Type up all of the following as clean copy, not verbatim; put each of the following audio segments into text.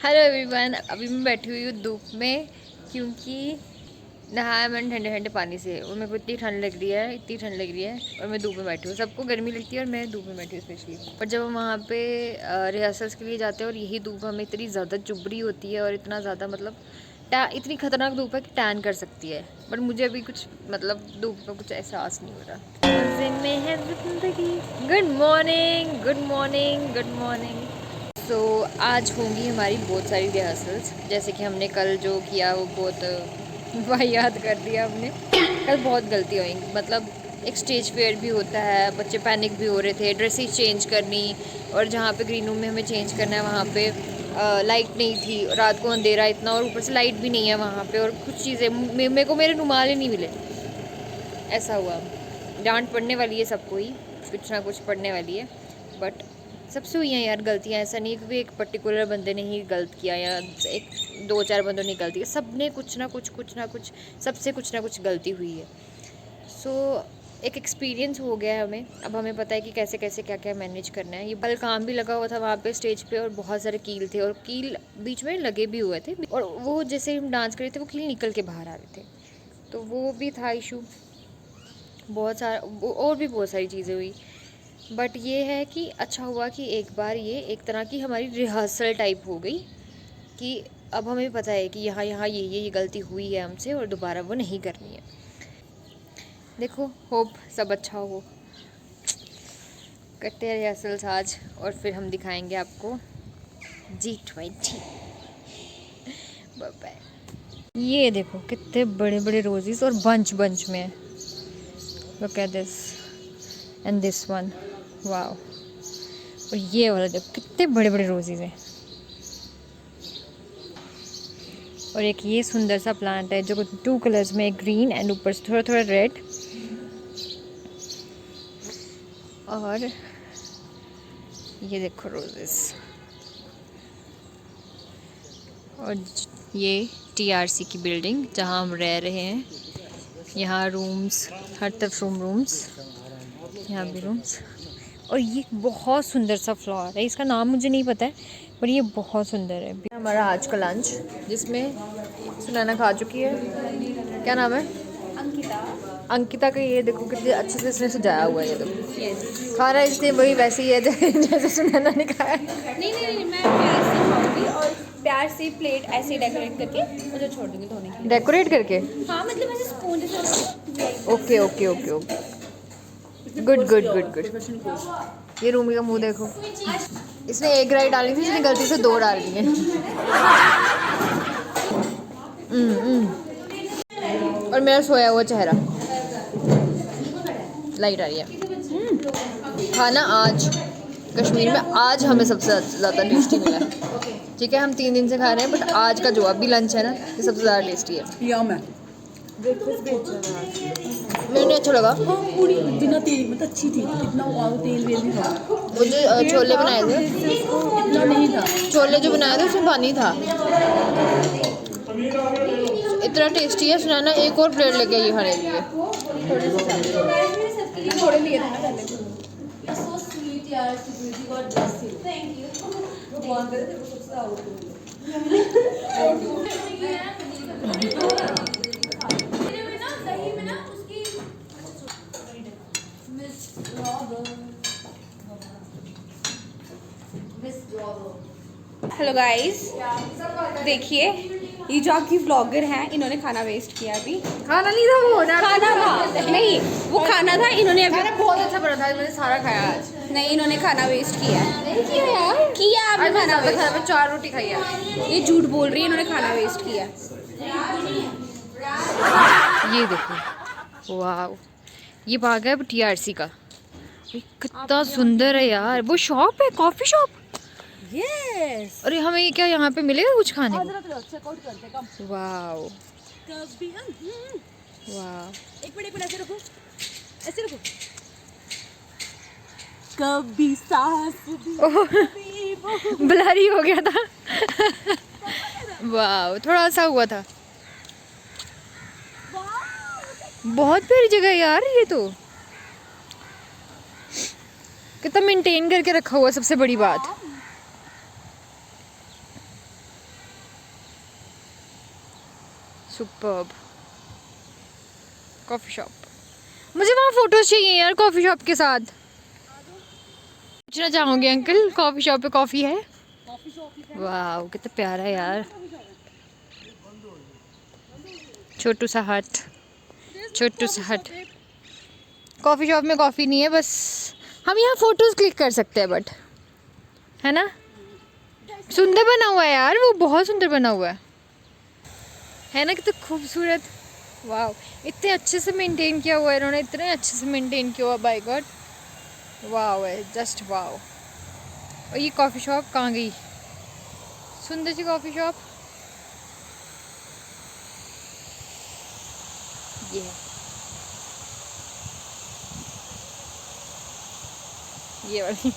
Hello everyone. अभी मैं बैठी हुई हूँ धूप में क्योंकि नहाया मैंने ठंडे ठंडे पानी से और मेरे को इतनी ठंड लग रही है, इतनी ठंड लग रही है और मैं धूप में बैठी हूँ। सबको गर्मी लगती है और मैं धूप में बैठी हूँ स्पेशली। और जब हम वहाँ पे रिहर्सल्स के लिए जाते हैं और यही धूप हमें इतनी ज़्यादा चुभ रही होती है और इतना ज़्यादा मतलब इतनी खतरनाक धूप है कि टैन कर सकती है। बट मुझे अभी कुछ मतलब धूप का कुछ एहसास नहीं हो रहा। मज़े में है ज़िंदगी। Good morning, good morning, good morning. तो आज होंगी हमारी बहुत सारी रिहर्सल्स। जैसे कि हमने कल जो किया वो बहुत वाहियात कर दिया हमने। कल बहुत गलती हुई, मतलब एक स्टेज फेयर भी होता है, बच्चे पैनिक भी हो रहे थे, ड्रेसेस चेंज करनी, और जहाँ पे ग्रीन रूम में हमें चेंज करना है वहाँ पे लाइट नहीं थी, रात को अंधेरा इतना और ऊपर से लाइट भी नहीं है वहाँ पे, और कुछ चीज़ें मेरे को मेरे रुमाल ही नहीं मिले। ऐसा हुआ। डांट पड़ने वाली है सबको ही, कुछ ना कुछ पड़ने वाली है, बट सबसे हुई हैं यार गलतियाँ। ऐसा नहीं क्योंकि एक पर्टिकुलर बंदे ने ही गलत किया या एक दो चार बंदों ने गलती की, सब ने कुछ ना कुछ सबसे कुछ ना कुछ गलती हुई है। सो एक एक्सपीरियंस हो गया है हमें। अब हमें पता है कि कैसे कैसे क्या क्या मैनेज करना है। ये कल काम भी लगा हुआ था वहाँ पे स्टेज पे और बहुत सारे कील थे और कील बीच में लगे भी हुए थे, और वो जैसे हम डांस कर रहे थे वो कील निकल के बाहर आ रहे थे, तो वो भी था इशू। बहुत सारा और भी बहुत सारी चीज़ें हुई, बट ये है कि अच्छा हुआ कि एक बार ये एक तरह की हमारी रिहर्सल टाइप हो गई कि अब हमें पता है कि यहाँ यहाँ ये गलती हुई है हमसे और दोबारा वो नहीं करनी है। देखो, होप सब अच्छा हो। करते हैं रिहर्सल्स आज और फिर हम दिखाएंगे आपको G20। Bye bye. ये देखो कितने बड़े बड़े रोजेस और बंच बंच में। Look at this and this one, wow. और ये वाला देखो कितने बड़े बड़े रोजेज हैं। और एक ये सुंदर सा प्लांट है जो 2 कलर्स में, ग्रीन एंड ऊपर से थोड़ा थोड़ा रेड। और ये देखो रोजेस। और ये TRC की बिल्डिंग जहाँ हम रह रहे हैं, यहाँ रूम्स, हर तरफ रूम्स, यहाँ भी रूम्स। और ये बहुत सुंदर सा फ्लावर है, इसका नाम मुझे नहीं पता है पर ये बहुत सुंदर है। हमारा आज का लंच जिसमें सुनैना खा चुकी है। क्या नाम है? अंकिता। अंकिता का ये देखो कितने अच्छे से इसने सजाया हुआ है। ये देखो खा रहा है इसलिए वही वैसे ही है जैसे सुनैना ने खाया। नहीं, मैं प्यार से खाऊंगी और प्यार से प्लेट ऐसे डेकोरेट करके मुझे छोड़ दूंगी धोने के लिए। डेकोरेट करके? हाँ, मतलब ऐसे स्पून जैसे। Okay okay okay okay, good good good good. ये रूमी का मुंह देखो, इसने एक राई डाली थी, इसने गलती से 2 डाल दी है। और मेरा सोया हुआ चेहरा, लाइट आ रही है। खाना आज कश्मीर में आज हमें सबसे ज़्यादा टेस्टी मिला है। ठीक है, हम 3 दिन से खा रहे हैं बट आज का जो अभी लंच है ना, ये सबसे ज़्यादा टेस्टी है। मेरे नहीं अच्छा लगा। पूरी बिना तेल मतलब अच्छी थी, इतना तेल वेल नहीं था। वो जो छोले बनाए थे, इतना नहीं था। छोले जो बनाए थे उसमें पानी था। इतना टेस्टी है। सुनैना एक और प्लेट लेके आई खाने के लिए। थोड़े लिए थे ना पहले। हेलो गाइस, देखिए ये जो आपकी व्लॉगर हैं, इन्होंने खाना वेस्ट किया। अभी खाना नहीं था वो, खाना था नहीं, वो खाना था। इन्होंने अभी बहुत अच्छा बना था, मैंने सारा खाया आज। नहीं, इन्होंने खाना वेस्ट किया है। नहीं किया यार, किया आपने खाना वेस्ट। मैं 4 रोटी खाई है। ये झूठ बोल रही है, इन्होंने खाना वेस्ट किया। ये देखो, वाह, ये भाग है TRC का। कितना सुंदर है यार। वो शॉप है, कॉफी शॉप। यस। अरे हमें क्या यहाँ पे मिलेगा कुछ खाने को? चेकआउट करते कम। वाह कभी हम वाह। एक मिनट ऐसे रखो, ऐसे रखो। कभी सांस ब्लरी हो गया था। वाह, थोड़ा सा हुआ था। बहुत प्यारी जगह है यार ये तो। कितना मेंटेन करके रखा हुआ, सबसे बड़ी बात। Superb coffee shop. मुझे वहाँ फ़ोटोज़ चाहिए यार कॉफ़ी शॉप के साथ। पूछना चाहूँगी अंकल कॉफ़ी शॉप पे कॉफ़ी है? वाह कितना प्यारा है यार। छोटू सा हट, छोटू सा हट। कॉफ़ी शॉप में कॉफ़ी नहीं है, बस हम यहाँ फ़ोटोज़ क्लिक कर सकते हैं बट, है ना? सुंदर बना हुआ है यार, वो बहुत सुंदर बना हुआ है ना? कितना खूबसूरत। वाह इतने अच्छे से मेंटेन किया हुआ है इन्होंने, इतने अच्छे से मेंटेन किया हुआ, बाय गॉड वाह है, जस्ट वाह। और ये कॉफ़ी शॉप कहाँ गई? सुंदर सी कॉफ़ी शॉप ये है, ये वाली।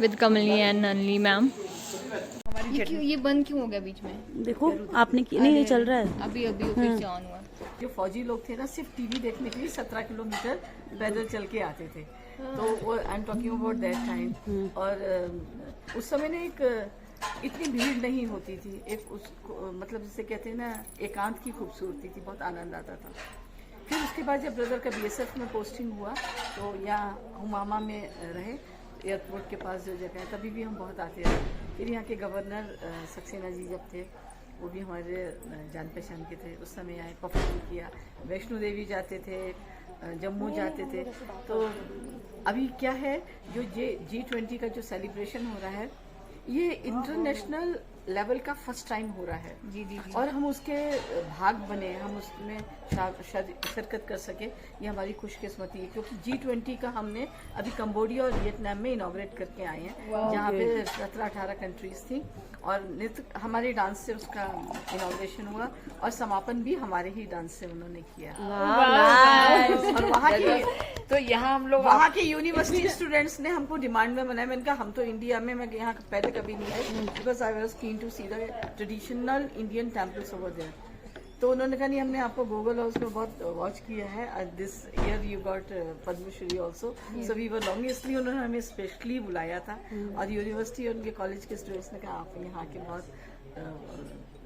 With Kamli and ननली ma'am. ये बंद क्यों हो गया बीच में? देखो आपने नहीं, ये चल रहा है। अभी अभी फिर से ऑन हुआ। जो फौजी लोग थे ना सिर्फ टीवी देखने के लिए 17 किलोमीटर पैदल चल के आते थे। तो वो I am talking about that time. और उस समय ना एक इतनी भीड़ नहीं होती थी, एक उसको मतलब जिसे कहते हैं ना एकांत की खूबसूरती थी, बहुत आनंद आता था। फिर उसके बाद जब ब्रदर का बीएसएफ में पोस्टिंग हुआ तो यहाँ हुमामा में रहे, एयरपोर्ट के पास जो जगह है, तभी भी हम बहुत आते रहे। फिर यहाँ के गवर्नर सक्सेना जी जब थे वो भी हमारे जान पहचान के थे, उस समय आए, परफॉर्म किया। वैष्णो देवी जाते थे, जम्मू जाते थे। तो अभी क्या है जो G20 का जो सेलिब्रेशन हो रहा है ये इंटरनेशनल लेवल का फर्स्ट टाइम हो रहा है। जी जी। और हम उसके भाग बने, हम उसमें शिरकत कर सके, ये हमारी खुशकिस्मती है। क्योंकि G20 का हमने अभी कंबोडिया और वियतनाम में इनॉग्रेट करके आए हैं, जहाँ पे 17-18 कंट्रीज थी। और नृत्य हमारे डांस से उसका इनॉग्रेशन हुआ और समापन भी हमारे ही डांस से उन्होंने किया। और वहाँ की तो यहाँ हम लोग वहाँ के यूनिवर्सिटी स्टूडेंट्स ने हमको डिमांड में बनाया। मैंने कहा हम तो इंडिया में, मैं यहाँ पहले कभी नहीं आई, because I was keen to see the traditional Indian temples over there. तो उन्होंने कहा नहीं, हमने आपको गूगल और उसमें बहुत वॉच किया है, this year you got Padmashri also, so we were long, इसलिए उन्होंने हमें स्पेशली बुलाया था। और यूनिवर्सिटी और उनके कॉलेज के स्टूडेंट्स ने कहा आप यहाँ के बहुत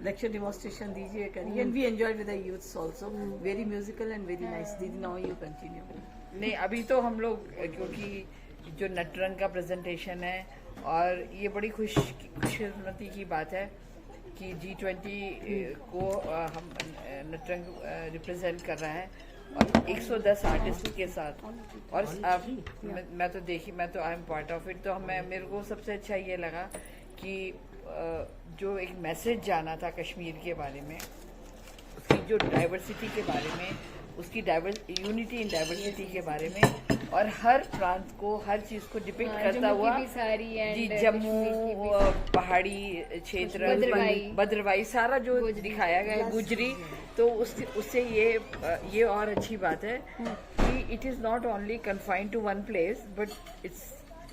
लेक्चर डेमोन्स्ट्रेशन दीजिए, करिए। And we enjoyed with the youths also, very musical and very nice. दीदी नाउ यू कंटिन्यू। नहीं, अभी तो हम लोग क्योंकि जो नटरंग का प्रेजेंटेशन है और ये बड़ी खुशकिस्मती की बात है कि G20 को हम नटरंग रिप्रेजेंट कर रहा है और 110 आर्टिस्ट के साथ। और मैं तो I am part of it. तो मेरे को सबसे अच्छा ये लगा कि जो एक मैसेज जाना था कश्मीर के बारे में, उसकी जो डाइवर्सिटी के बारे में, उसकी यूनिटी इन डाइवर्सिटी के बारे में, और हर प्रांत को, हर चीज को डिपिक्ट करता हुआ जी, जम्मू, पहाड़ी क्षेत्र, भद्रवाही सारा जो दिखाया गया है, गुजरी। तो उससे ये और अच्छी बात है कि it is not only confined to one place but it's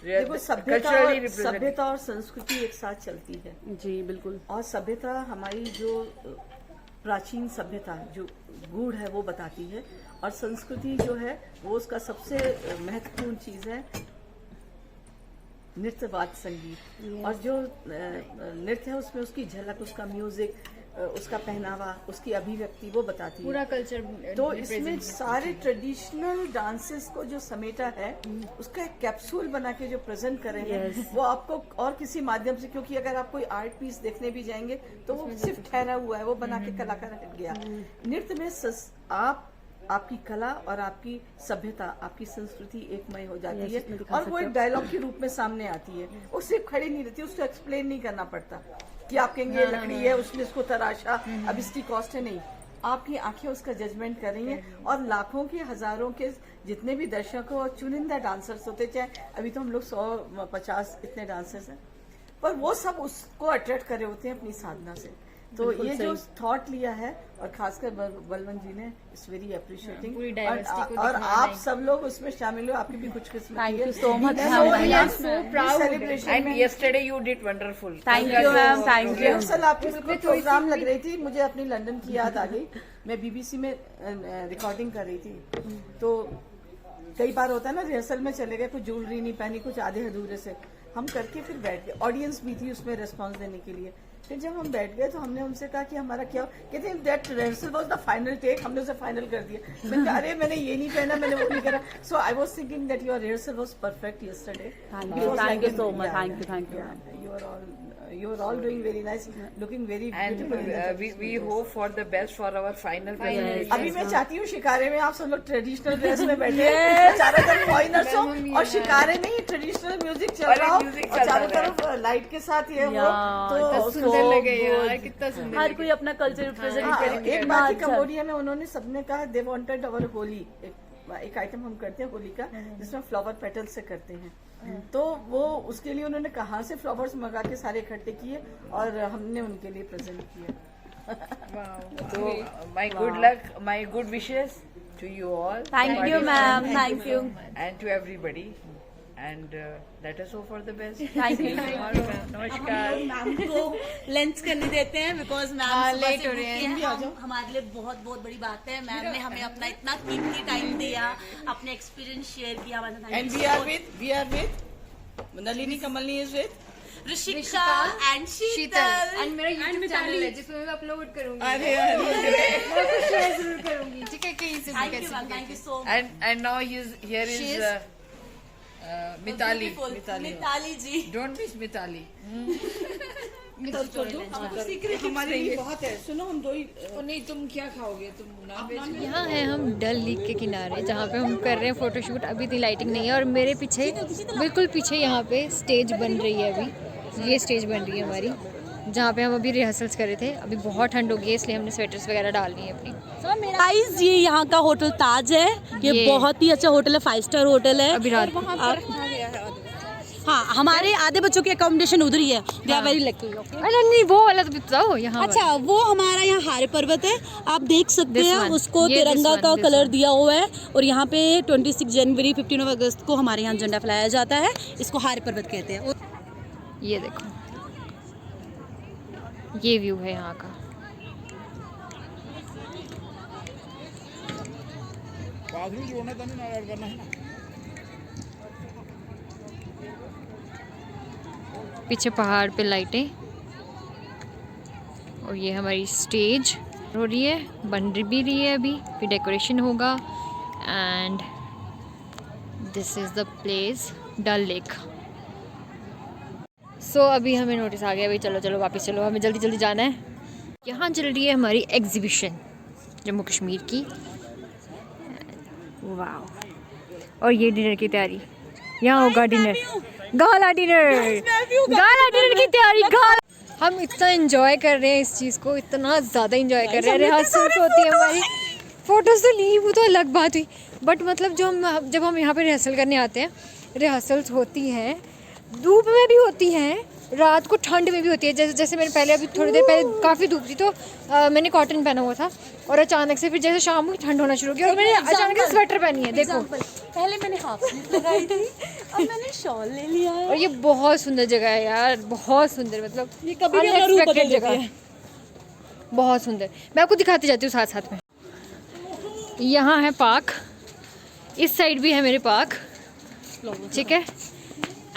देखो सभ्यता और संस्कृति एक साथ चलती है। जी बिल्कुल। और सभ्यता हमारी जो प्राचीन सभ्यता जो गूढ़ है वो बताती है, और संस्कृति जो है वो उसका सबसे महत्वपूर्ण चीज है नृत्य, वाद्य संगीत। और जो नृत्य है उसमें उसकी झलक, उसका म्यूजिक, उसका पहनावा, उसकी अभिव्यक्ति वो बताती है पूरा कल्चर। तो इसमें सारे ट्रेडिशनल डांसेस को जो समेटा है उसका एक कैप्सूल बना के जो प्रेजेंट कर रहे हैं वो आपको और किसी माध्यम से, क्योंकि अगर आप कोई आर्ट पीस देखने भी जाएंगे तो वो सिर्फ ठहरा हुआ है, वो बना के कलाकार हट गया। नृत्य में आपकी कला और आपकी सभ्यता, आपकी संस्कृति एकमय हो जाती है और वो एक डायलॉग के रूप में सामने आती है। वो सिर्फ खड़ी नहीं रहती, उसको एक्सप्लेन नहीं करना पड़ता कि आप कहेंगे ये लकड़ी है, उसने इसको तराशा, अब इसकी कॉस्ट है। नहीं, आपकी आंखें उसका जजमेंट कर रही हैं। और लाखों के, हजारों के जितने भी दर्शकों और चुनिंदा डांसर्स होते, चाहे अभी तो हम लोग 150 इतने डांसर्स हैं, पर वो सब उसको अट्रैक्ट कर रहे होते हैं अपनी साधना से। तो ये जो थॉट लिया है, और खासकर बलवंत जी ने, इट्स वेरी अप्रिशिएटिंग। और आप सब लोग उसमें शामिल हो, आपकी भी कुछ किस्मत है। Thank you so much. And yesterday you did wonderful. Thank you ma'am, thank you. Rehearsal आपकी बिल्कुल प्रोग्राम लग रही थी, मुझे अपनी लंदन की याद आ गई। मैं BBC में रिकॉर्डिंग कर रही थी, तो कई बार होता है ना, रिहर्सल में चले गए, कुछ ज्वेलरी नहीं पहनी, कुछ आधे अधूरे से हम करके फिर बैठ गए। ऑडियंस भी थी उसमें रिस्पॉन्स देने के लिए। फिर जब हम बैठ गए तो हमने उनसे कहा कि हमारा क्या, कहते हैं that rehearsal was the final take, हमने उसे फाइनल कर दिया। मैंने कहा अरे मैंने ये नहीं पहना, मैंने वो नहीं करा। So I was thinking that your rehearsal was perfect yesterday. Thank you so much. Thank you. You are all doing very nice, looking very And beautiful. we hope for the best for our final presentation. अभी मैं चाहती हूँ शिकारे में आप सब लोग traditional dress में बैठे चारों तरफ फॉरेनर्स हो और शिकारे में ही ट्रेडिशनल म्यूजिक चल रहा हो और चारों तरफ लाइट के साथ ये हो तो सुंदर लगे यार, कितना सुंदर हर कोई अपना कल्चर रिप्रेजेंट हाँ, करेंगे। एक बात थी कंबोडिया में, उन्होंने सबने कहा दे वांटेड अवर होली, एक आइटम हम करते हैं होली का जिसमें फ्लावर पेटल से करते हैं। तो वो उसके लिए उन्होंने कहाँ से फ्लावर्स मंगा के सारे इकट्ठे किए और हमने उनके लिए प्रेजेंट किया। So my good luck, my good wishes to you all. Thank you, ma'am. Thank you. And to everybody. And let us hope for the best. Thank you. नमस्कार। मैम को लंच करने देते हैं बिकॉज मैम लेट हो रहे हैं। हमारे लिए बहुत बहुत बड़ी बात है, मैम ने हमें अपना इतना कीमती टाइम दिया, अपने एक्सपीरियंस शेयर किया हमारे साथ। And we are with Nalini Kamalni is with Rishika and Sheetal and मेरा यूट्यूब चैनल है जिसमें मैं अपलोड करूंगी। अरे मैं कुछ शेयर जरूर करूंगी, ठीक है? कहीं से भी थैंक यू कैसे मैम, भी thank you so much. And now here is Mitali. Mitali ji Don't miss Mitali. हमारे लिए बहुत है। सुनो हम दो ही नहीं तुम क्या खाओगे? तुम नॉनवेज? यहाँ है हम डल लेक के किनारे जहाँ पे हम कर रहे हैं फोटोशूट। अभी इतनी लाइटिंग नहीं है और मेरे पीछे बिल्कुल पीछे यहाँ पे स्टेज बन रही है। अभी ये स्टेज बन रही है हमारी, जहाँ पे हम अभी रिहर्सल्स कर रहे थे। अभी बहुत ठंड हो गई है इसलिए हमने स्वेटर्स वगैरह डालनी है अपनी। गाइस ये यहाँ का होटल ताज है, ये बहुत ही अच्छा होटल है, 5 स्टार होटल है। अभी रात हाँ हमारे आधे बच्चों की अकोमोडेशन उधर ही है। They are very lucky. अरे नहीं वो वाला तो बताओ यहाँ वाला। अच्छा वो हमारा यहाँ हारे पर्वत है, आप देख सकते This हैं one. उसको ये तिरंगा this one, का this कलर one. दिया हुआ है और यहाँ पे 26 जनवरी 15 अगस्त को हमारे यहाँ झंडा फहराया जाता है। इसको हारे पर्वत कहते हैं। ये देखो ये व्यू है यहाँ का। पीछे पहाड़ पे लाइटें और ये हमारी स्टेज हो रही है, बन भी रही है अभी, फिर डेकोरेशन होगा। And this is the place Dal lake. सो अभी हमें नोटिस आ गया, भाई चलो चलो वापस चलो, हमें जल्दी जल्दी जाना है। यहाँ चल रही है हमारी एग्जीबिशन जम्मू कश्मीर की। वाह। और ये डिनर की तैयारी, यहाँ होगा dinner, gala dinner, gala dinner की तैयारी। गाला हम इतना एंजॉय कर रहे हैं इस चीज़ को, इतना ज़्यादा एंजॉय कर रहे हैं। रिहर्सल्स होती है हमारी, फ़ोटोज़ तो ली वो तो अलग बात हुई, बट मतलब जब हम यहाँ पे रिहर्सल करने आते हैं, रिहर्सल्स होती हैं, धूप में भी होती हैं, रात को ठंड में भी होती है। जैसे मैंने पहले अभी थोड़ी देर पहले काफ़ी धूप थी तो मैंने कॉटन पहना हुआ था और अचानक से फिर जैसे शाम हुई ठंड होना शुरू किया और मैंने अचानक से स्वेटर पहनी है। देखो पहले मैंने हाफ स्लीव लगाई थी, अब मैंने शॉल ले लिया है। और ये बहुत सुंदर जगह है यार, बहुत सुंदर, मतलब ये कभी भी अपना रूप बदल अनएक्सपेक्टेड देती जगह है। बहुत सुंदर। मैं आपको दिखाती जाती हूँ साथ साथ में। यहाँ है पार्क, इस साइड भी है मेरे पार्क, ठीक है।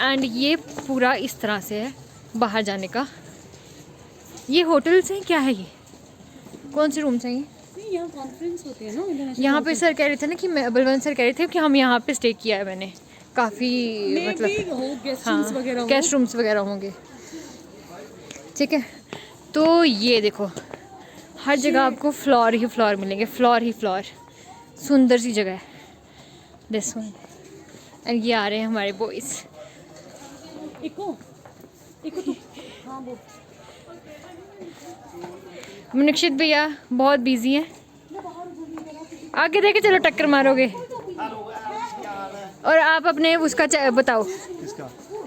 एंड ये पूरा इस तरह से है बाहर जाने का। ये होटल्स हैं, क्या है ये, कौन से रूम्स हैं ये? यहाँ कॉन्फ्रेंस होती है ना। यहाँ पे सर कह रहे थे ना कि बलवंत सर कह रहे थे कि हम यहाँ पे स्टे किया है मैंने, काफ़ी मतलब गेस्ट रूम्स वगैरह होंगे, ठीक है। तो ये देखो हर जगह आपको फ्लोर ही फ्लोर मिलेंगे, फ्लोर ही फ्लोर, सुंदर सी जगह है दिस वन। एंड ये आ रहे हैं हमारे बॉयज़। मुनक्षित भैया बहुत बिजी हैं, आगे देखे चलो टक्कर मारोगे। और आप अपने उसका बताओ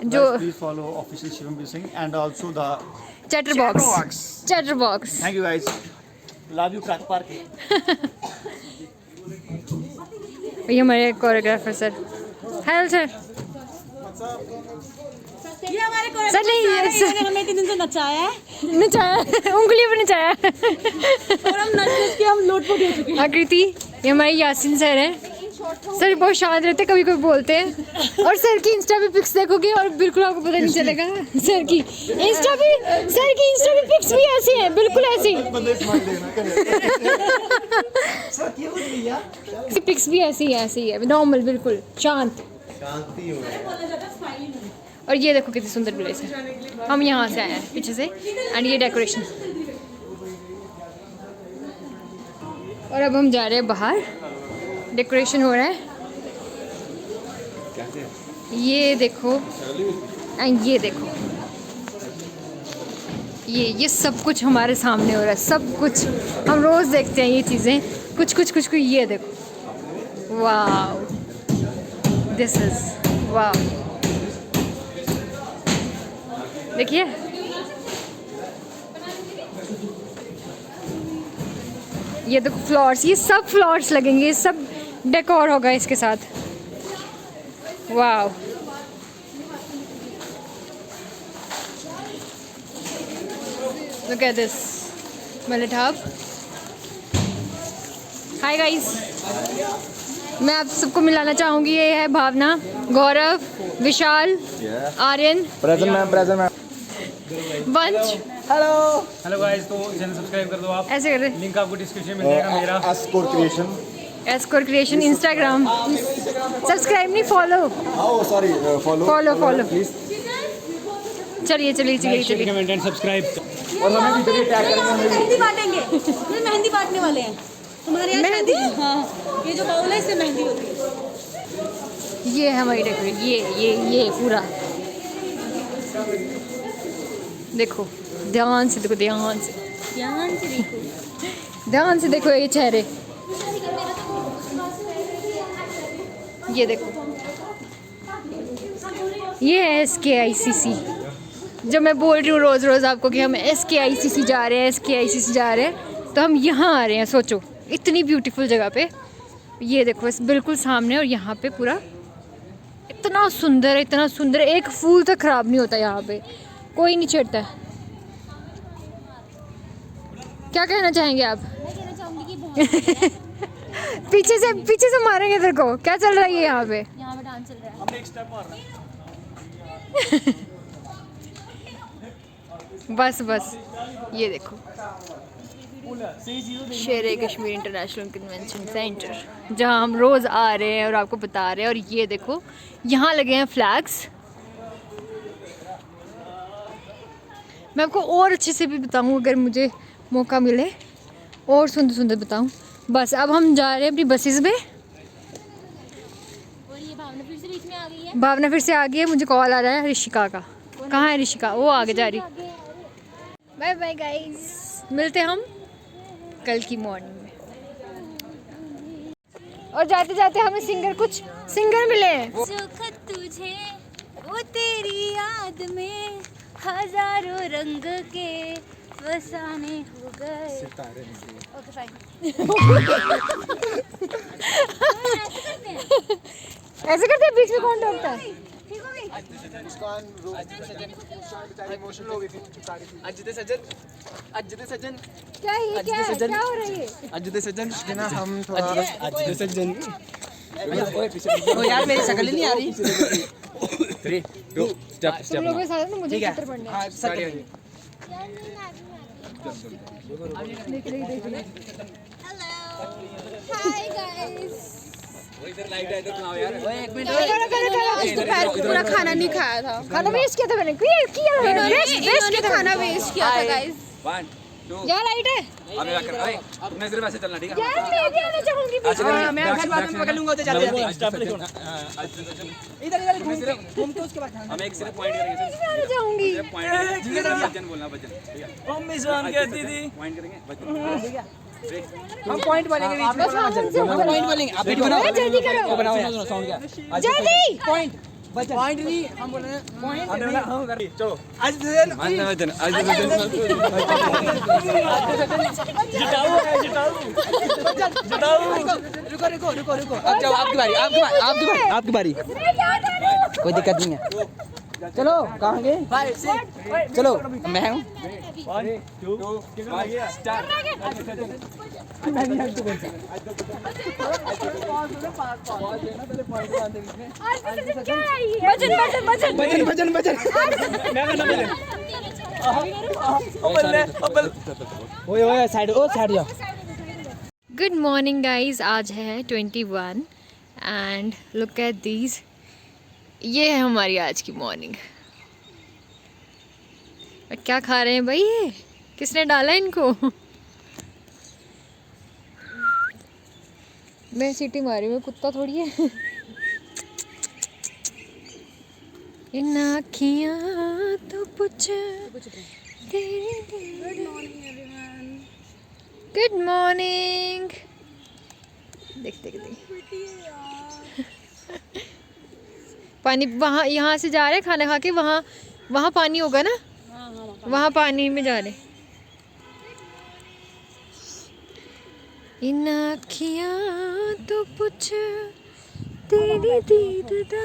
जो please follow official Shivam Singh and also the chatter box. thank you guys, love you crack park। ये हमारे कोरियोग्राफर सर, हेलो सर। ये हमारे सर नहीं इन्होंने हमें 3 दिन से नचाया है, नचाया उंगली पर नचाया और हम नच के हम लोटपोट हो चुके हैं। आकृति, ये हमारे यासिन सर हैं, सर बहुत शांत रहते, कभी कभी बोलते हैं। और सर की इंस्टा पे पिक्स देखोगे और बिल्कुल आपको पता नहीं चलेगा। सर की इंस्टा पे पिक्स भी ऐसी हैं, बिल्कुल ऐसी। पिक्स भी ऐसी है नॉर्मल, बिल्कुल शांत। और ये देखो कितनी सुंदर प्लेस है। हम यहाँ से आए हैं पीछे से, एंड ये डेकोरेशन। और अब हम जा रहे हैं बाहर, डेकोरेशन हो रहा है। ये देखो एंड ये देखो, ये सब कुछ हमारे सामने हो रहा है, सब कुछ। हम रोज देखते हैं ये चीज़ें, कुछ ये देखो। वाव, दिस इज वाव। देखिए ये देखो फ्लावर्स, ये सब फ्लावर्स लगेंगे, ये सब डेकोर होगा इसके साथ। वाव, लुक एट दिस मलिठाब। हाय गाइस, मैं आप सबको मिलाना चाहूँगी। ये है Bhavna, Gaurav, Vishal, Aryan, present ma'am. Vansh. Hello guys, तो चैनल सब्सक्राइब कर दो आप। ऐसे कर रहे लिंक आपको डिस्क्रिप्शन में मिलेगा मेरा। Escort creation Instagram. सब्सक्राइब नहीं, फॉलो। Follow please. चलिए कमेंट एंड सब्सक्राइब। और हमें भी टैग करेंगे। मेहंदी बांटेंगे, मेहंदी बांटने वाले हैं तुम्हारे यहाँ शादी। हाँ, ये जो बाउल है इससे मेहंदी होती है। ये है हमारी डेकोरेट, ये पूरा देखो, ध्यान से देखो, ध्यान से देखो ये चेहरे। ये देखो, ये है SKICC। जो मैं बोल रही हूँ रोज़ आपको कि हम SKICC जा रहे हैं, तो हम यहाँ आ रहे हैं। सोचो, इतनी ब्यूटीफुल जगह पे। ये देखो इस बिल्कुल सामने, और यहाँ पे पूरा इतना सुंदर है, एक फूल तक खराब नहीं होता यहाँ पे, कोई नहीं छेड़ता है। क्या कहना चाहेंगे आप? मैं कहना चाहूँगी कि बहुत पीछे से मारेंगे तेरे को। क्या चल रहा है ये यहाँ पे? यहाँ पे डांस चल रहा है। हमने एक स्टेप मारना है। बस ये देखो, शेर कश्मीर इंटरनेशनल कन्वेंशन सेंटर, जहाँ हम रोज़ आ रहे हैं और आपको बता रहे हैं। और ये देखो, यहाँ लगे हैं फ्लैग्स। मैं आपको और अच्छे से भी बताऊँ अगर मुझे मौका मिले, और सुंदर बताऊँ। बस अब हम जा रहे हैं अपनी बसेस में। और ये भावना फिर से बीच में आ गई है। भावना फिर से आ गई है, मुझे कॉल आ रहा है ऋषिका का। कहाँ है ऋषिका? वो आगे जा रही। बाय बाय गाइस, मिलते हैं हम कल की मॉर्निंग में। और जाते हमें सिंगर मिले हैं। सुख तुझे वो तेरी याद में हजारों रंग के फसाने हो गए। Okay fine. ऐसे करते हैं, बीच में कौन टोकता है? क्या हो रहा है? हम थोड़ा यार मेरी शक्ल नहीं आ रही। 3 2 स्टेप तुम लोगों के साथ ना मुझे चित्र पढ़ने हैं। Hi guys. पूरा खाना नहीं खाया था, खाना वेस्ट किया था मैंने। खाना वेस्ट किया था गाइस। 1 2 यार लाइट है तुमने सिर्फ ऐसे चलना, ठीक है? यार, मैं भी आना चाहूंगी। मैं आखिर बाद में पकड़ लूंगा तो जल्दी इधर घूम के उसके बाद हम एक सिर्फ पॉइंट करेंगे। मैं आना चाहूंगी। पॉइंट वजन बोलना, वजन, ठीक है? हम मिजान कहती थी। पॉइंट करेंगे वजन। हम पॉइंट बोलेंगे बीच में। पॉइंट बोलेंगे, आप वीडियो बनाओ, जल्दी करो, बनाओ यार। साउंड क्या? जल्दी। पॉइंट नहीं, हम बोल रहे हैं पॉइंट। चलो आज वजन, आज वजन रुको। अब जाओ, आपकी बारी। कोई दिक्कत नहीं है। चलो कहाँ गए? चलो मैं हूँ। वजन ओए साइड जाओ। गुड मॉर्निंग गाइज, आज है 21 एंड लुक एट दीज। ये है हमारी आज की मॉर्निंग। और क्या खा रहे हैं भाई, ये किसने डाला इनको? मैं सीटी मारी, मैं कुत्ता थोड़ी है। इन आँखियाँ तो पूछ गुड मॉर्निंग। देखते पानी वहाँ, यहाँ से जा रहे हैं खाना खा के, वहाँ वहाँ पानी होगा ना, वहाँ पानी में जा रहे। इन आँखियाँ तो पूछ तेरी दीदा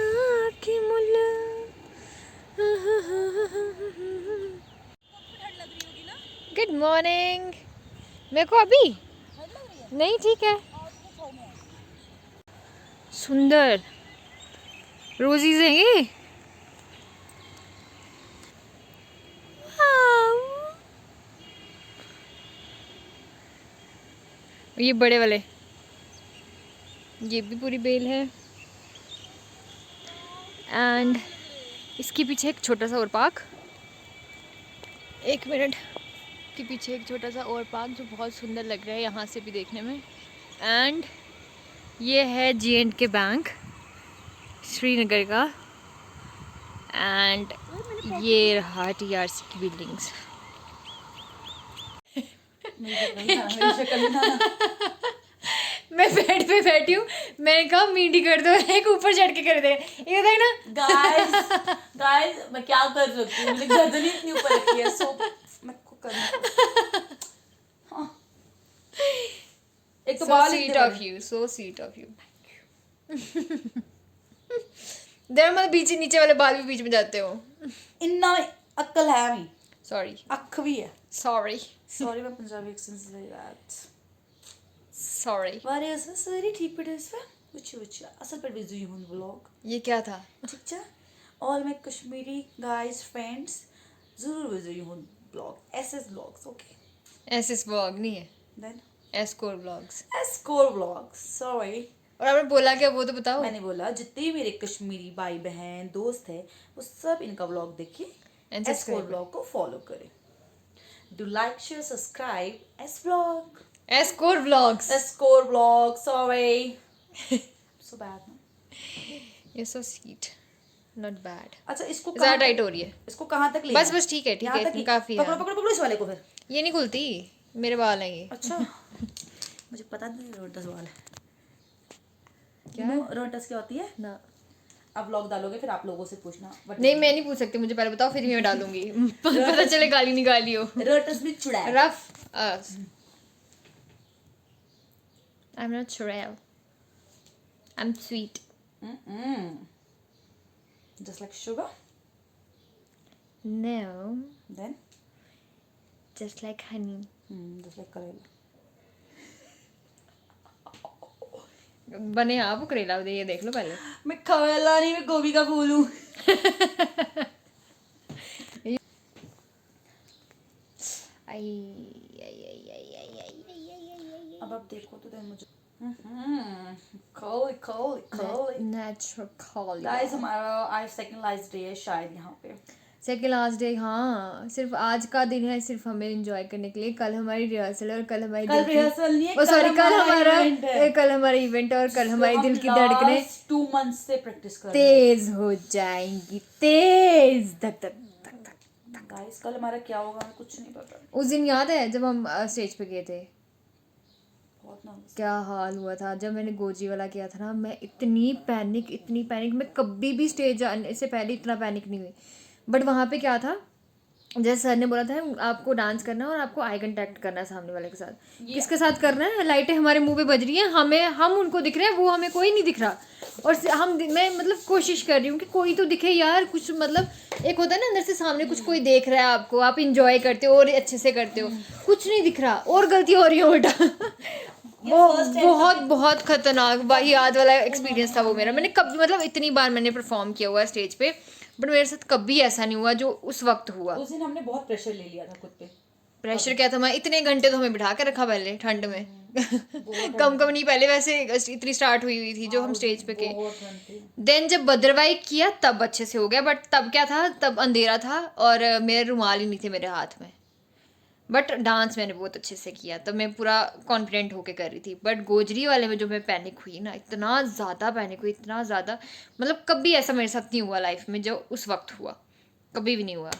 की मुल्ला। Good morning. मेरे को अभी नहीं, ठीक है। सुंदर रोजीज हैं ये। ये बड़े वाले, ये भी पूरी बेल है। एंड इसके पीछे एक छोटा सा और पार्क, 1 मिनट, के पीछे एक छोटा सा और पार्क जो बहुत सुंदर लग रहा है यहाँ से भी देखने में। एंड ये है J&K बैंक श्रीनगर का। एंड ये रहा TRC की बिल्डिंग्स। मैं बेड पे बैठी हूँ, मैंने कहा मीठी कर दो, एक ऊपर चढ़ के कर दे। ये देख ना गाइस मैं क्या कर सकती हूँ, मेरी गर्दन ही इतनी ऊपर रखी है, सो मैं को करना। हाँ। एक तो so sweet of you, so sweet of you. देर मतलब बीच नीचे वाले बाल भी बीच में जाते हो। इन्ना अक्ल है मी, सॉरी, अख भी है। सॉरी सॉरी मैं Punjabi accent say that sorry. वारे सारी ठीक पे इस पे कुछ असल पर बिजी हूं व्लॉग। ये क्या था? ठीक है, और मैं कश्मीरी गाइस फ्रेंड्स जरूर बिजी हूं blog, SS blogs. Okay, SS vlog नहीं है, देन एस्कोर व्लॉग्स। एस्कोर ब्लॉग्स, सॉरी। और आपने बोला क्या, वो तो बताओ। मैंने बोला जितने मेरे कश्मीरी भाई बहन दोस्त हैं वो सब इनका व्लॉग देखिए, एस्कोर ब्लॉग को फॉलो करें। Do like share subscribe S blog, एस्कोर व्लॉग्स, एस्कोर ब्लॉग। सॉरी सो बैड ना, ये सो स्वीट, नॉट बैड। अच्छा इसको ज़्यादा टाइट हो रही है, इसको कहाँ तक ले? बस ठीक है, ठीक है, इतना काफी है। पकड़ो इस वाले को फिर। ये नहीं खुलती, मेरे बाल हैं ये। अच्छा मुझे पता नहीं रोटस वाल है क्या, रोटस क्या होती है ना। अब व्लॉग डालोगे फिर आप लोगों से पूछना। नहीं मैं नहीं पूछ सकती, मुझे पहले बताओ, फिर मैं डालूंगी। पता चले गाली निकाली हो। रोटस भी चुड़ा है। Rough I'm not Shirelle. I'm sweet. Just like sugar. No, Then just like honey. just like करेला। बने आप करेला, ये देख लो पहले। मैं करेला नहीं, मैं गोभी का फूल हूँ। अब आप देखो तो मुझे Natural color. गाइस हमारा आज सेकंड लास्ट डे है शायद यहाँ पे। सेकंड लास्ट डे, हाँ, सिर्फ आज का दिन है, सिर्फ हमें एंजॉय करने के लिए। कल हमारी रिहर्सल है और कल हमारी कल रिहर्सल नहीं है, कल हमारा इवेंट है और कल हमारी दिल की धड़कनें 2 months से प्रैक्टिस कर तेज हो जाएंगी, तेज धक धक धक धक। गाइस कल हमारा क्या होगा हमें कुछ नहीं पता। उस दिन याद है जब हम स्टेज पे गए थे, बहुत नर्वस। क्या हाल हुआ था जब मैंने गोजी वाला किया था ना। मैं इतनी पैनिक, मैं कभी भी स्टेज आने से पहले इतना पैनिक नहीं हुई। बट वहाँ पे क्या था, जैसे सर ने बोला था आपको डांस करना है और आपको आई कंटेक्ट करना है सामने वाले के साथ। किसके साथ करना है? लाइटें हमारे मुंह पे बज रही हैं, हम उनको दिख रहे हैं, वो हमें कोई नहीं दिख रहा। और मैं मतलब कोशिश कर रही हूँ कि कोई तो दिखे यार, कुछ मतलब एक होता है ना अंदर से सामने कुछ कोई देख रहा है आपको, आप इंजॉय करते हो और अच्छे से करते हो, कुछ नहीं दिख रहा और गलती हो रही है उल्टा। वो बहुत बहुत खतरनाक वाहियात वाला एक्सपीरियंस था वो मेरा। मैंने कभी मतलब इतनी बार मैंने परफॉर्म किया हुआ है स्टेज पे, बट मेरे साथ कभी ऐसा नहीं हुआ जो उस वक्त हुआ। उस दिन हमने बहुत प्रेशर ले लिया था खुद पे। प्रेशर क्या था, मैं इतने घंटे तो हमें बिठा के रखा पहले ठंड में। कम नहीं, पहले वैसे इतनी स्टार्ट हुई थी जो हम स्टेज पे के। देन जब भद्रवाही किया तब अच्छे से हो गया, बट तब क्या था, तब अंधेरा था और मेरे रुमाल ही नहीं थे मेरे हाथ में। बट डांस मैंने बहुत अच्छे से किया, तब मैं पूरा कॉन्फिडेंट होके कर रही थी। बट गोजरी वाले में जो मैं पैनिक हुई ना, इतना ज़्यादा पैनिक हुई, इतना ज़्यादा, मतलब कभी ऐसा मेरे साथ नहीं हुआ लाइफ में जो उस वक्त हुआ, कभी भी नहीं हुआ।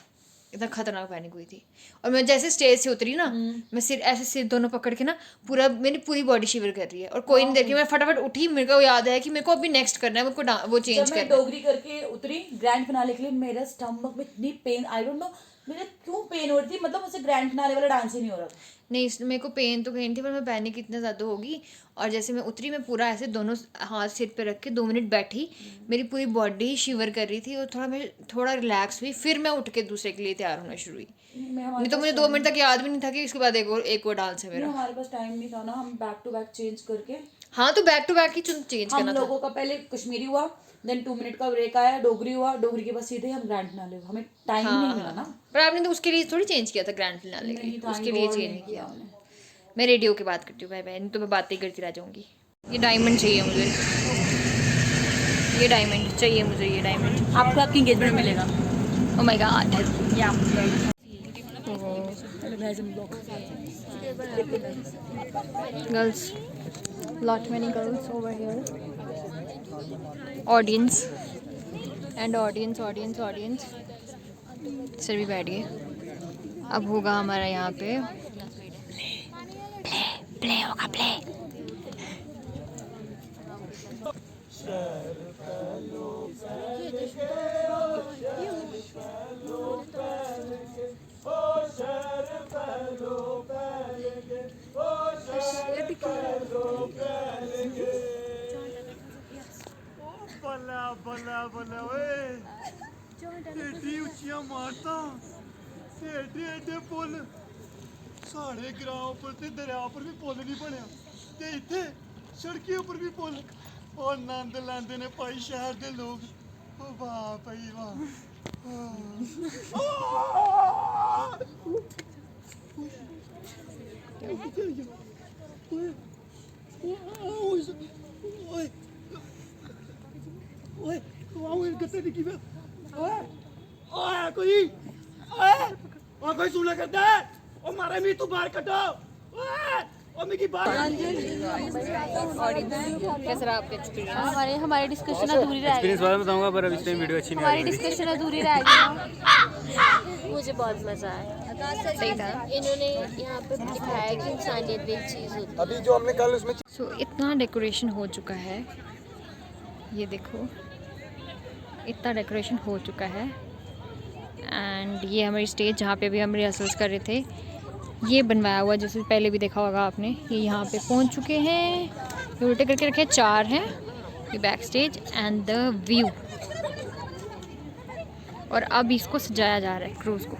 इतना खतरनाक पैनिक हुई थी। और मैं जैसे स्टेज से उतरी ना, मैं सिर दोनों पकड़ के ना मेरी पूरी बॉडी शिवर कर रही है और कोई नहीं देख रही। मैं फटाफट उठी, मेरे को याद है कि मेरे को अभी नेक्स्ट करना है, मेरे को वो चेंज करना है। डोगरी करके उतरी ग्रैंड फिनाले के लिए, मेरा स्टमक में इतनी पेन, आई डोंट नो मेरे क्यों पेन हो रही थी, मतलब मुझसे ग्रैंड फिनाले वाला डांस ही नहीं हो रहा था। नहीं, मेरे को पेन तो कहीं थी, पर मैं पैनिक इतना ज़्यादा होगी। और जैसे मैं उतरी, मैं पूरा ऐसे दोनों हाथ सिर पे रख के 2 मिनट बैठी, मेरी पूरी बॉडी शिवर कर रही थी और थोड़ा रिलैक्स हुई, फिर मैं उठ के दूसरे के लिए तैयार होना शुरू हुई। नहीं तो मुझे 2 मिनट तक याद भी नहीं था कि इसके बाद एक और डांस है मेरा। हमारे पास टाइम नहीं था ना, हम बैक टू बैक चेंज करके। हाँ, तो बैक टू बैक ही चेंज करना था। हम लोगों का पहले कश्मीरी हुआ, देन 2 मिनट का ब्रेक आया, डोगरी हुआ, डोगरी के बाद सीधे हम ग्रैंड फिनाले, हमें टाइम नहीं मिला ना। पर आपने तो उसके लिए थोड़ी चेंज किया था ग्रैंड फिनाले के लिए, उसके लिए चेंज नहीं किया। मैं रेडियो की बात करती हूँ, बाय बाय, नहीं तो मैं बातें ही करती रह जाऊँगी। ये डायमंड चाहिए मुझे, ये डायमंड चाहिए मुझे, ये डायमंड आपको आपकी एंगेजमेंट मिलेगा। Oh my god. Yeah girls, lot many girls over here, audience and audience sir भी बैठ गए। अब होगा हमारा यहाँ पे प्ले होगा प्ले। बल्ला बल्ला बल्ला ओए एडी उच्चियां मारता एडे एडे पुल साढ़े ग्रां उपर ते दरिया उपर भी पुल नहीं बनया ते इत्थे सड़की उपर भी पुल और नंद लैंदे ने भाई शहर दे लोग। ओ वाह भाई वाह। ओए ओए गत्ते निकी में ओए ओए कोई सुना करता है ओ मारे मी तू बाहर कटो ओए ओ मिकी बाहर। कैसा रहा आपका एक्सपीरियंस? हमारी डिस्कशन अधूरी रह गई। एक्सपीरियंस वाला बताऊंगा, पर अब इस टाइम वीडियो अच्छी नहीं आ हमारी रही। डिस्कशन अधूरी रह गई। मुझे बहुत मज़ा आया। सही था। इन्होंने यहाँ पे दिखाया कि इंसानियत भी एक चीज़ होती है। अभी जो हमने कल उसमें सो इतना डेकोरेशन हो चुका है, ये देखो इतना डेकोरेशन हो चुका है। एंड ये हमारी स्टेज जहाँ पे अभी हम रिहर्सल्स कर रहे थे, ये बनवाया हुआ, जैसे पहले भी देखा होगा आपने। ये यहाँ पे पहुँच चुके हैं, ये उल्टे करके रखे 4 हैं। ये back stage and the view. और अब इसको सजाया जा रहा है, क्रूज़ को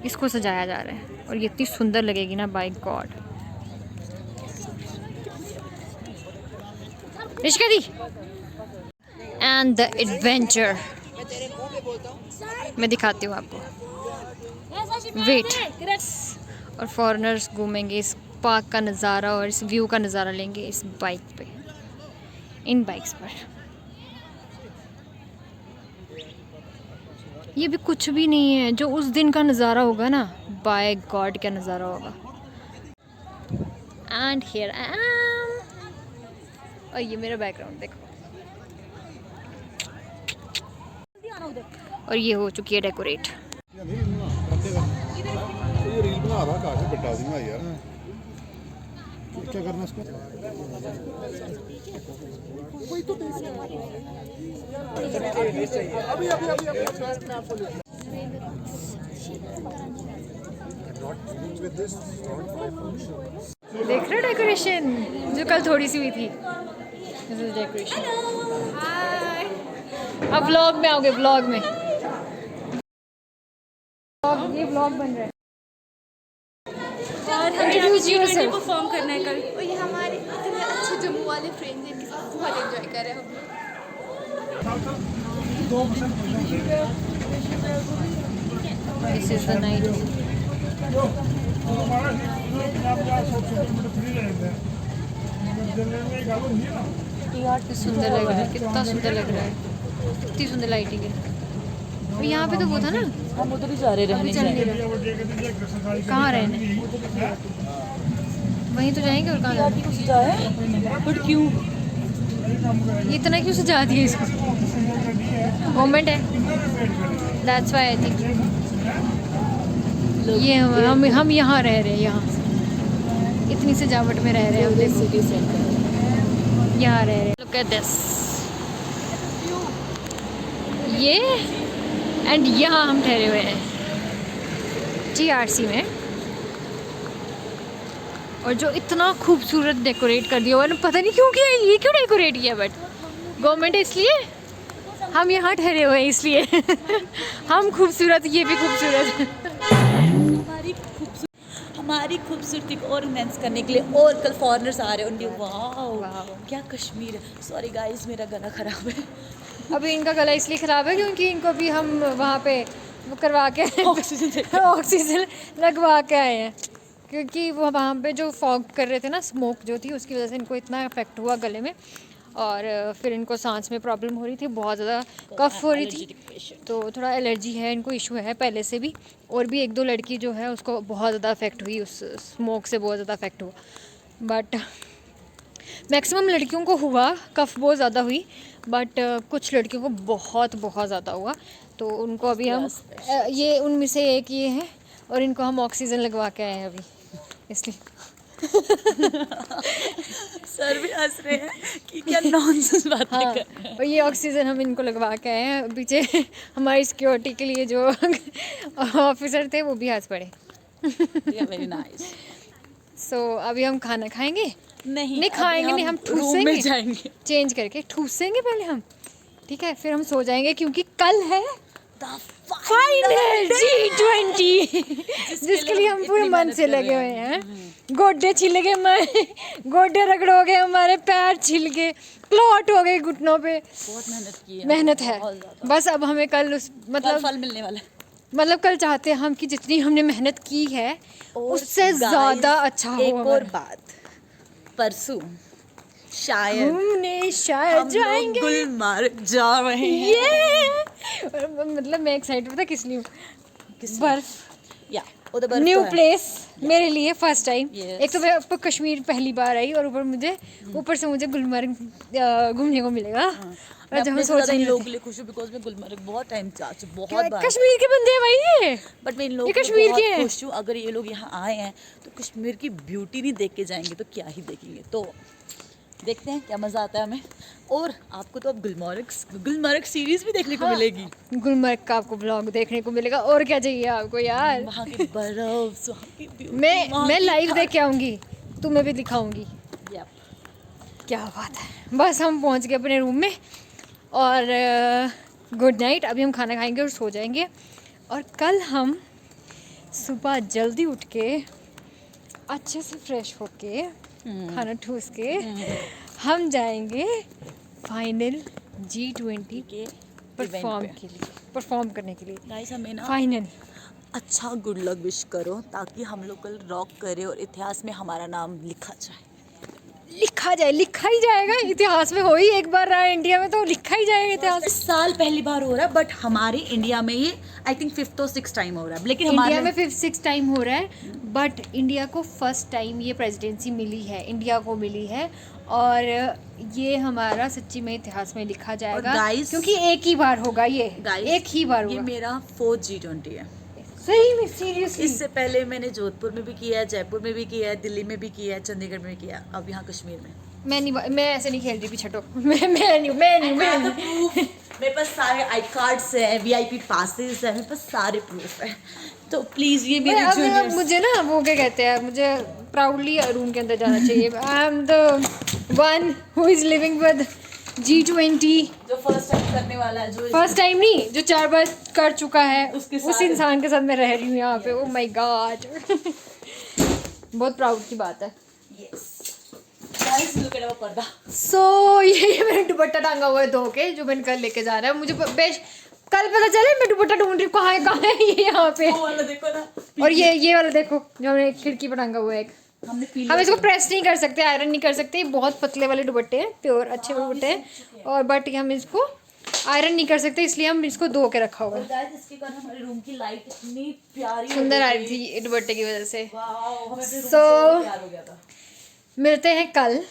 इसको सजाया जा रहा है और ये इतनी सुंदर लगेगी ना, बाय गॉड। रिश्का दी एंड द एडवेंचर, मैं दिखाती हूँ आपको, वेट। और फॉरेनर्स घूमेंगे इस पार्क का नज़ारा और इस व्यू का नज़ारा लेंगे इस बाइक पे, इन बाइक्स पर। ये भी कुछ भी नहीं है, जो उस दिन का नज़ारा होगा ना, बाय गॉड क्या नज़ारा होगा। एंड हियर आई एम, और ये मेरा बैकग्राउंड देखो। और ये हो चुकी है डेकोरेट। ये रील बना रहा काफी बता दूंगा यार, क्या करना इसको। कोई तो अभी देख रहे हो डेकोरेशन जो कल थोड़ी सी हुई थी? This is decoration. अब व्लॉग में आओगे, व्लॉग में ये व्लॉग बन रहा है। और हमें Introduce yourself. परफॉर्म करना है कल। और ये हमारे इतने अच्छे जम्मू वाले फ्रेंड्स हैं, इनके साथ बहुत एंजॉय कर रहे हैं हम लोग। This is the night. सुंदर लग रहा है, कितना सुंदर लग रहा है, कितनी सुंदर लाइटिंग है। और यहाँ पे तो वो था ना, हम उधर ही जा रहे अभी चल नहीं रहा। कहाँ रहने? वहीं तो जाएंगे और कहाँ जाएंगे? बट क्यों? ये इतना क्यों सजा दिया इसको? गवर्नमेंट है, दैट्स व्हाई आई थिंक। ये हम यहाँ रह रहे हैं, यहाँ इतनी सजावट में रह रहे हैं हम। देखो यहाँ रह रहे हैं। लुक एट दिस, ये एंड यहाँ हम ठहरे हुए हैं GRC में। और जो इतना खूबसूरत डेकोरेट कर दिया, और पता नहीं क्यों किया, ये क्यों डेकोरेट किया, बट गवर्नमेंट है इसलिए, हम यहाँ ठहरे हुए हैं इसलिए। हम खूबसूरत, ये भी खूबसूरत। हमारी खूबसूरती को और इनहेंस करने के लिए और कल फॉरेनर्स आ रहे होंगे। वाह क्या कश्मीर है। सॉरी गाइस, मेरा गला खराब है। अभी इनका गला इसलिए ख़राब है क्योंकि इनको अभी हम वहाँ पे वो करवा के ऑक्सीजन लगवा के आए हैं, क्योंकि वो वहाँ पे जो फॉग कर रहे थे ना, स्मोक जो थी, उसकी वजह से इनको इतना इफेक्ट हुआ गले में, और फिर इनको सांस में प्रॉब्लम हो रही थी, बहुत ज़्यादा कफ हो रही थी, तो थोड़ा एलर्जी है इनको, इशू है पहले से भी। और भी एक दो लड़की जो है उसको बहुत ज़्यादा इफेक्ट हुई, उस स्मोक से बहुत ज़्यादा इफेक्ट हुआ। बट मैक्सिमम लड़कियों को हुआ, कफ बहुत ज़्यादा हुई, बट कुछ लड़कियों को बहुत बहुत ज़्यादा हुआ, तो उनको अभी हम ये उनमें से एक ये है, और इनको हम ऑक्सीजन लगवा के आए हैं अभी, इसलिए। सर भी हंस रहे हैं कि क्या नॉनसेंस बातें हाँ, कर रहे हैं। और ये ऑक्सीजन हम इनको लगवा के आए हैं। पीछे हमारी सिक्योरिटी के लिए जो ऑफिसर थे वो भी हंस पड़े। Very nice. सो अभी हम खाना खाएंगे? नहीं खाएंगे नहीं, हम रूम ठूसेंगे, में जाएंगे, चेंज करके ठूसेंगे पहले हम, ठीक है, फिर हम सो जाएंगे, क्योंकि कल है फाइनल G20 जिसके लिए हम पूरे मन से लगे हुए हैं। गोड्डे छिल गए हमारे, गोड्डे रगड़ हो गए हमारे, पैर छिल गए, क्लॉट हो गए घुटनों पे। बहुत मेहनत की है, मेहनत है, बस अब हमें कल उस मतलब फल मिलने वाला है। मतलब कल चाहते हैं हम कि जितनी हमने मेहनत की है उससे ज़्यादा अच्छा हो। एक और बात, परसों शायद घूमने शायद जाएंगे, गुलमर्ग जा रहे हैं। ये मतलब मैं एक्साइटेड पता किस लिए हूँ? बर्फ, या उधर बर्फ न्यू तो है। प्लेस मेरे लिए, फर्स्ट टाइम। Yes. एक तो मैं आपको कश्मीर पहली बार आई, और ऊपर से मुझे गुलमर्ग घूमने को मिलेगा। और मैं जब हम अपने सोच ज़्यादा रहे इन थे लोगों के लिए खुश हूँ, बिकॉज मैं गुलमर्ग बहुत टाइम जा चुकी, बहुत बार। कश्मीर के बंदे हैं भाई ये, बट मैं इन लोगों ये के कश्मीर लिए के बहुत हैं। खुश हूँ। अगर ये लोग यहाँ आए हैं तो कश्मीर की ब्यूटी नहीं देख के जाएंगे तो क्या ही देखेंगे। तो देखते हैं क्या मज़ा आता है हमें। और आपको तो अब गुलमर्ग सीरीज भी देखने को मिलेगी। गुलमर्ग का आपको ब्लॉग देखने को मिलेगा, और क्या चाहिए आपको यार। वहाँ की बर्फ, वहाँ की beauty, मैं वहाँ की लाइव देख के आऊँगी, तुम्हें भी दिखाऊंगी। Yep. क्या बात है। बस हम पहुँच गए अपने रूम में, और गुड नाइट। अभी हम खाना खाएंगे और सो जाएंगे, और कल हम सुबह जल्दी उठ के अच्छे से फ्रेश होके खाना ठूस के हम जाएंगे फाइनल G20 के परफॉर्म करने के लिए। गाइस हमें ना फाइनल अच्छा गुड लक विश करो, ताकि हम लोग कल रॉक करें और इतिहास में हमारा नाम लिखा लिखा ही जाएगा। इतिहास में हो ही एक बार रहा है इंडिया में, तो लिखा ही जाएगा इतिहास। इस साल पहली बार हो रहा है, बट हमारे इंडिया में ये आई थिंक 5th और 6th टाइम हो रहा है। लेकिन इंडिया हमारे में 5th-6th टाइम हो रहा है, बट इंडिया को फर्स्ट टाइम ये प्रेसिडेंसी मिली है, इंडिया को मिली है, और ये हमारा सच्ची में इतिहास में लिखा जाएगा। guys, क्योंकि एक ही बार होगा ये, एक ही बार ये होगा। मेरा 4th G20 है। सही में, सीरियसली। इससे पहले मैंने जोधपुर में भी किया है, जयपुर में भी किया है, दिल्ली में भी किया है, चंडीगढ़ में भी किया है, अब यहाँ कश्मीर में। मैं ऐसे नहीं खेल रही, पीछे हटो। मैं नहीं मेरे पास सारे आई कार्ड्स हैं, VIP पासेस हैं, मेरे पास सारे प्रूफ हैं। तो प्लीज़ ये मेरे अब जूनियर्स मुझे ना वो क्या कहते हैं, मुझे प्राउडली रूम के अंदर जाना चाहिए। I am the one who is living with G20। जो फर्स्ट टाइम करने वाला है, जो फर्स्ट टाइम नहीं, जो 4 बार कर चुका है, उसके उस साथ इंसान के साथ मैं रह रही हूँ यहाँ पे। ओह माय गॉड बहुत प्राउड की बात है। Yes guys look at our पर्दा। सो ये मेरा दुपट्टा टांगा हुआ है धो के, जो मैंने कल लेके जाना है। मुझे कल पता चले मैं दुपट्टा ढूंढ रही हूँ कहाँ है ये यहाँ पे। वो वाला देखो ना, और ये वाला देखो जो हमने खिड़की पर टांगा हुआ है एक। हमने पी हम इसको प्रेस नहीं कर सकते, आयरन नहीं कर सकते, बहुत पतले वाले दुपट्टे हैं, प्योर अच्छे दुपट्टे हैं। और बट हम इसको आयरन नहीं कर सकते, इसलिए हम इसको धो के रखा हुआ है। गाइस इसके कारण हमारे रूम की लाइट इतनी प्यारी सुंदर आ रही थी दुपट्टे की वजह से। वाओ, हमें अपने रूम So, से प्यार हो गया था। मिलते हैं कल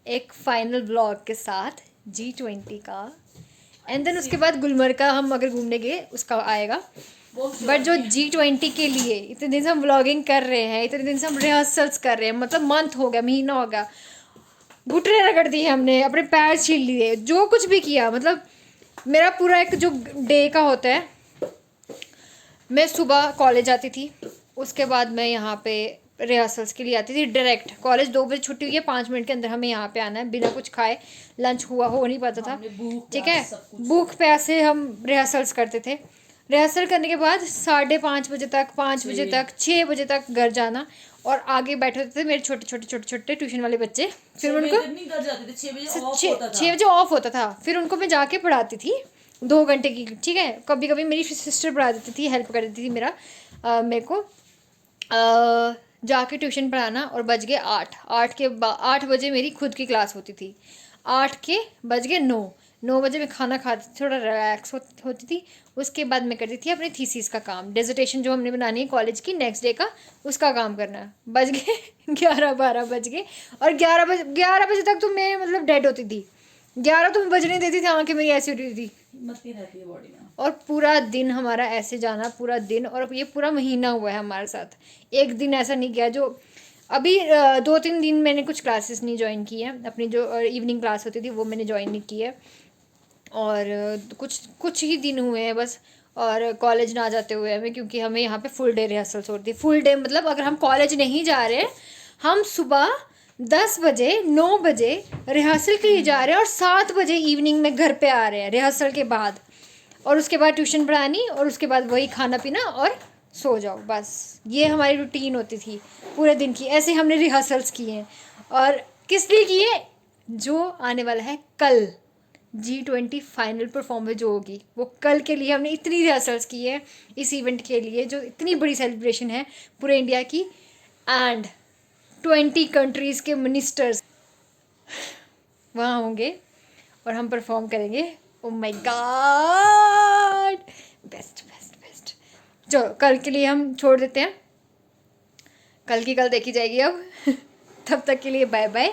एक फाइनल ब्लॉग के साथ G20 का, एंड देन उसके बाद गुलमर्ग का हम अगर घूमने गए उसका आएगा। बट जो G20 के लिए इतने दिन से हम व्लॉगिंग कर रहे हैं, इतने दिन से हम रिहर्सल्स कर रहे हैं, मतलब मंथ हो गया, महीना हो गया, घुटने रगड़ दिए हमने, अपने पैर छील लिए, जो कुछ भी किया। मतलब मेरा पूरा एक जो डे का होता है, मैं सुबह कॉलेज आती थी, उसके बाद मैं यहाँ पे रिहर्सल्स के लिए आती थी डायरेक्ट। कॉलेज 2 बजे छुट्टी हुई है, 5 मिनट के अंदर हमें यहाँ पे आना है, बिना कुछ खाए। लंच हो नहीं पाता था, ठीक है। भूख प्यासे हम रिहर्सल्स करते थे। रिहर्सल करने के बाद 5:30 बजे तक, 5 बजे तक, 6 बजे तक घर जाना, और आगे बैठे होते थे मेरे छोटे ट्यूशन वाले बच्चे। फिर उनको 6 बजे ऑफ होता था, फिर उनको मैं जाके पढ़ाती थी 2 घंटे की, ठीक है। कभी कभी मेरी सिस्टर पढ़ा देती थी, हेल्प कर देती थी मेरे को जाके ट्यूशन पढ़ाना। और बज गए 8 बजे मेरी खुद की क्लास होती थी। 8 के बज गए 9 बजे मैं खाना खाती थी, थोड़ा रिलैक्स होती थी। उसके बाद मैं करती थी अपनी थीसिस का काम, डिसर्टेशन जो हमने बनानी है कॉलेज की नेक्स्ट डे का, उसका काम करना। बज गए 11-12 बज गए, और 11 बजे तक तो मैं मतलब डेड होती थी। 11 तो मैं बजने देती थी, आंखें मेरी ऐसी होती थी, मस्ती रहती है बॉडी में। और पूरा दिन हमारा ऐसे जाना, पूरा दिन। और ये पूरा महीना हुआ है हमारे साथ, एक दिन ऐसा नहीं गया। जो अभी 2-3 दिन मैंने कुछ क्लासेस नहीं ज्वाइन की है, अपनी जो इवनिंग क्लास होती थी वो मैंने ज्वाइन नहीं की है, और कुछ ही दिन हुए हैं बस। और कॉलेज ना जाते हुए हमें, क्योंकि हमें यहाँ पे फुल डे रिहर्सल्स होती है। फुल डे मतलब अगर हम कॉलेज नहीं जा रहे हैं, हम सुबह 10 बजे 9 बजे रिहर्सल के लिए जा रहे हैं, और 7 बजे इवनिंग में घर पे आ रहे हैं रिहर्सल के बाद। और उसके बाद ट्यूशन पढ़ानी, और उसके बाद वही खाना पीना और सो जाओ, बस ये हमारी रूटीन होती थी पूरे दिन की। ऐसे हमने रिहर्सल्स किए हैं। और किस लिए किए? जो आने वाला है कल G20 फाइनल परफॉर्मेंस जो होगी, वो कल के लिए हमने इतनी रिहर्सल्स की है इस इवेंट के लिए, जो इतनी बड़ी सेलिब्रेशन है पूरे इंडिया की। एंड 20 कंट्रीज़ के मिनिस्टर्स वहाँ होंगे और हम परफॉर्म करेंगे। ओह माय गॉड, बेस्ट। चलो कल के लिए हम छोड़ देते हैं, कल की कल देखी जाएगी अब। तब तक के लिए bye bye,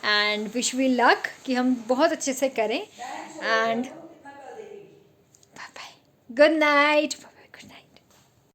and wish me luck कि हम बहुत अच्छे से करें। And bye bye, good night.